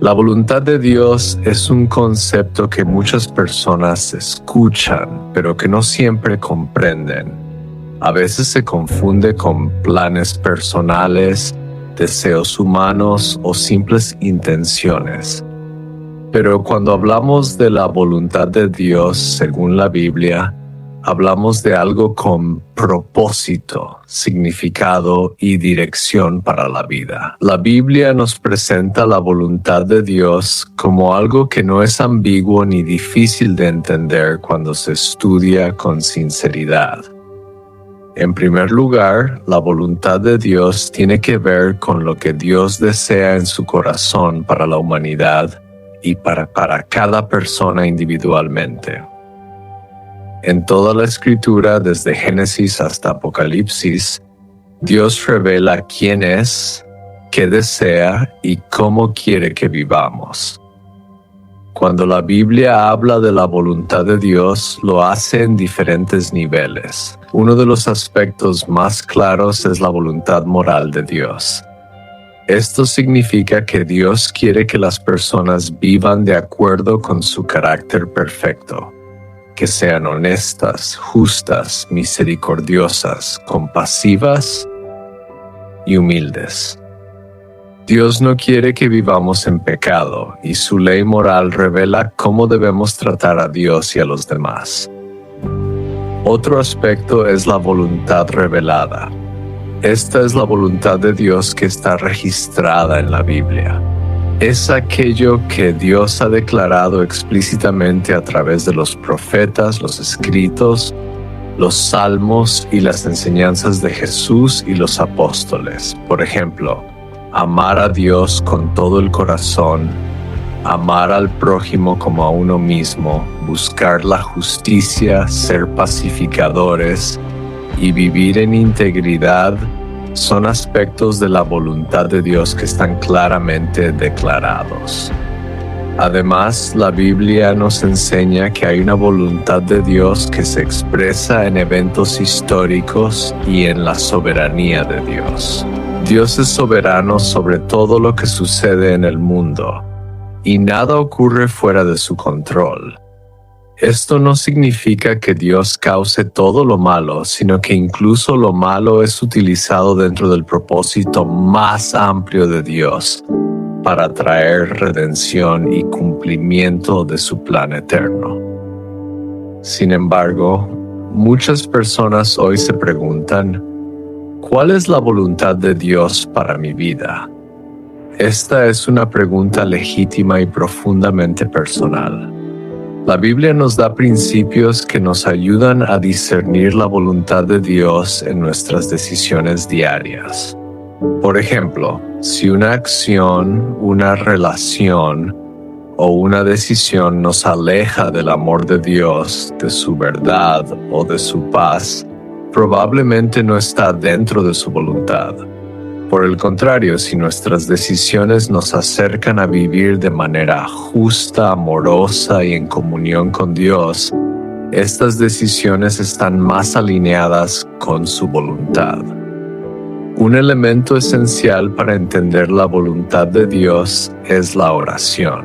La voluntad de Dios es un concepto que muchas personas escuchan, pero que no siempre comprenden. A veces se confunde con planes personales, deseos humanos o simples intenciones. Pero cuando hablamos de la voluntad de Dios según la Biblia, hablamos de algo con propósito, significado y dirección para la vida. La Biblia nos presenta la voluntad de Dios como algo que no es ambiguo ni difícil de entender cuando se estudia con sinceridad. En primer lugar, la voluntad de Dios tiene que ver con lo que Dios desea en su corazón para la humanidad y para cada persona individualmente. En toda la Escritura, desde Génesis hasta Apocalipsis, Dios revela quién es, qué desea y cómo quiere que vivamos. Cuando la Biblia habla de la voluntad de Dios, lo hace en diferentes niveles. Uno de los aspectos más claros es la voluntad moral de Dios. Esto significa que Dios quiere que las personas vivan de acuerdo con su carácter perfecto, que sean honestas, justas, misericordiosas, compasivas y humildes. Dios no quiere que vivamos en pecado, y su ley moral revela cómo debemos tratar a Dios y a los demás. Otro aspecto es la voluntad revelada. Esta es la voluntad de Dios que está registrada en la Biblia. Es aquello que Dios ha declarado explícitamente a través de los profetas, los escritos, los salmos y las enseñanzas de Jesús y los apóstoles. Por ejemplo, amar a Dios con todo el corazón, amar al prójimo como a uno mismo, buscar la justicia, ser pacificadores y vivir en integridad son aspectos de la voluntad de Dios que están claramente declarados. Además, la Biblia nos enseña que hay una voluntad de Dios que se expresa en eventos históricos y en la soberanía de Dios. Dios es soberano sobre todo lo que sucede en el mundo, y nada ocurre fuera de su control. Esto no significa que Dios cause todo lo malo, sino que incluso lo malo es utilizado dentro del propósito más amplio de Dios para traer redención y cumplimiento de su plan eterno. Sin embargo, muchas personas hoy se preguntan, ¿cuál es la voluntad de Dios para mi vida? Esta es una pregunta legítima y profundamente personal. La Biblia nos da principios que nos ayudan a discernir la voluntad de Dios en nuestras decisiones diarias. Por ejemplo, si una acción, una relación o una decisión nos aleja del amor de Dios, de su verdad o de su paz, probablemente no está dentro de su voluntad. Por el contrario, si nuestras decisiones nos acercan a vivir de manera justa, amorosa y en comunión con Dios, estas decisiones están más alineadas con su voluntad. Un elemento esencial para entender la voluntad de Dios es la oración.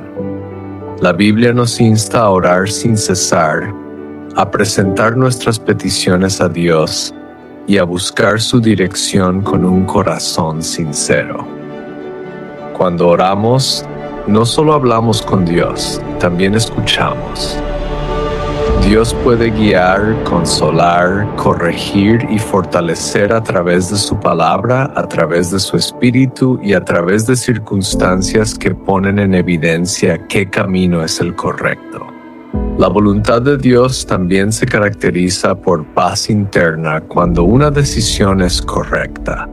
La Biblia nos insta a orar sin cesar, a presentar nuestras peticiones a Dios y a buscar su dirección con un corazón sincero. Cuando oramos, no solo hablamos con Dios, también escuchamos. Dios puede guiar, consolar, corregir y fortalecer a través de su palabra, a través de su espíritu y a través de circunstancias que ponen en evidencia qué camino es el correcto. La voluntad de Dios también se caracteriza por paz interna cuando una decisión es correcta.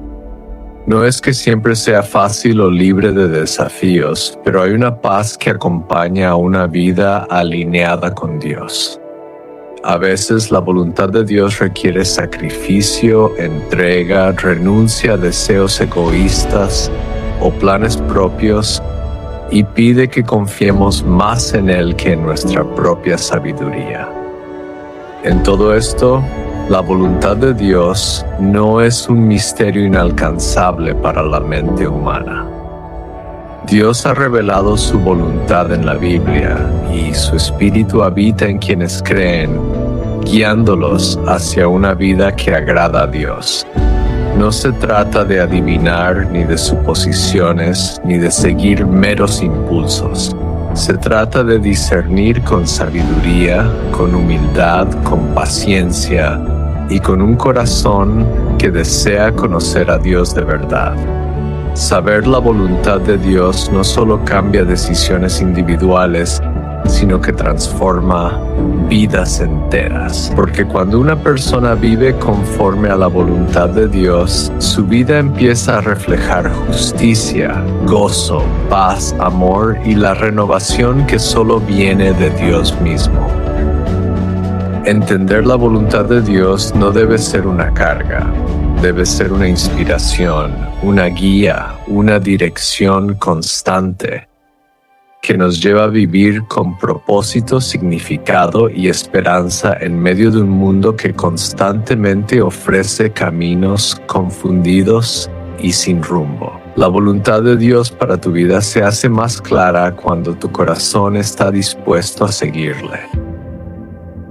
No es que siempre sea fácil o libre de desafíos, pero hay una paz que acompaña a una vida alineada con Dios. A veces la voluntad de Dios requiere sacrificio, entrega, renuncia a deseos egoístas o planes propios, y pide que confiemos más en Él que en nuestra propia sabiduría. En todo esto, la voluntad de Dios no es un misterio inalcanzable para la mente humana. Dios ha revelado su voluntad en la Biblia y su Espíritu habita en quienes creen, guiándolos hacia una vida que agrada a Dios. No se trata de adivinar ni de suposiciones ni de seguir meros impulsos. Se trata de discernir con sabiduría, con humildad, con paciencia y con un corazón que desea conocer a Dios de verdad. Saber la voluntad de Dios no solo cambia decisiones individuales, sino que transforma vidas enteras. Porque cuando una persona vive conforme a la voluntad de Dios, su vida empieza a reflejar justicia, gozo, paz, amor y la renovación que solo viene de Dios mismo. Entender la voluntad de Dios no debe ser una carga. Debe ser una inspiración, una guía, una dirección constante que nos lleva a vivir con propósito, significado y esperanza en medio de un mundo que constantemente ofrece caminos confundidos y sin rumbo. La voluntad de Dios para tu vida se hace más clara cuando tu corazón está dispuesto a seguirle.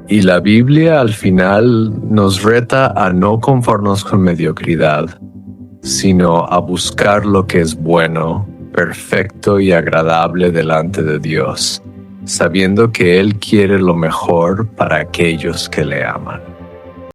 Y la Biblia al final nos reta a no conformarnos con mediocridad, sino a buscar lo que es bueno, perfecto y agradable delante de Dios, sabiendo que Él quiere lo mejor para aquellos que le aman.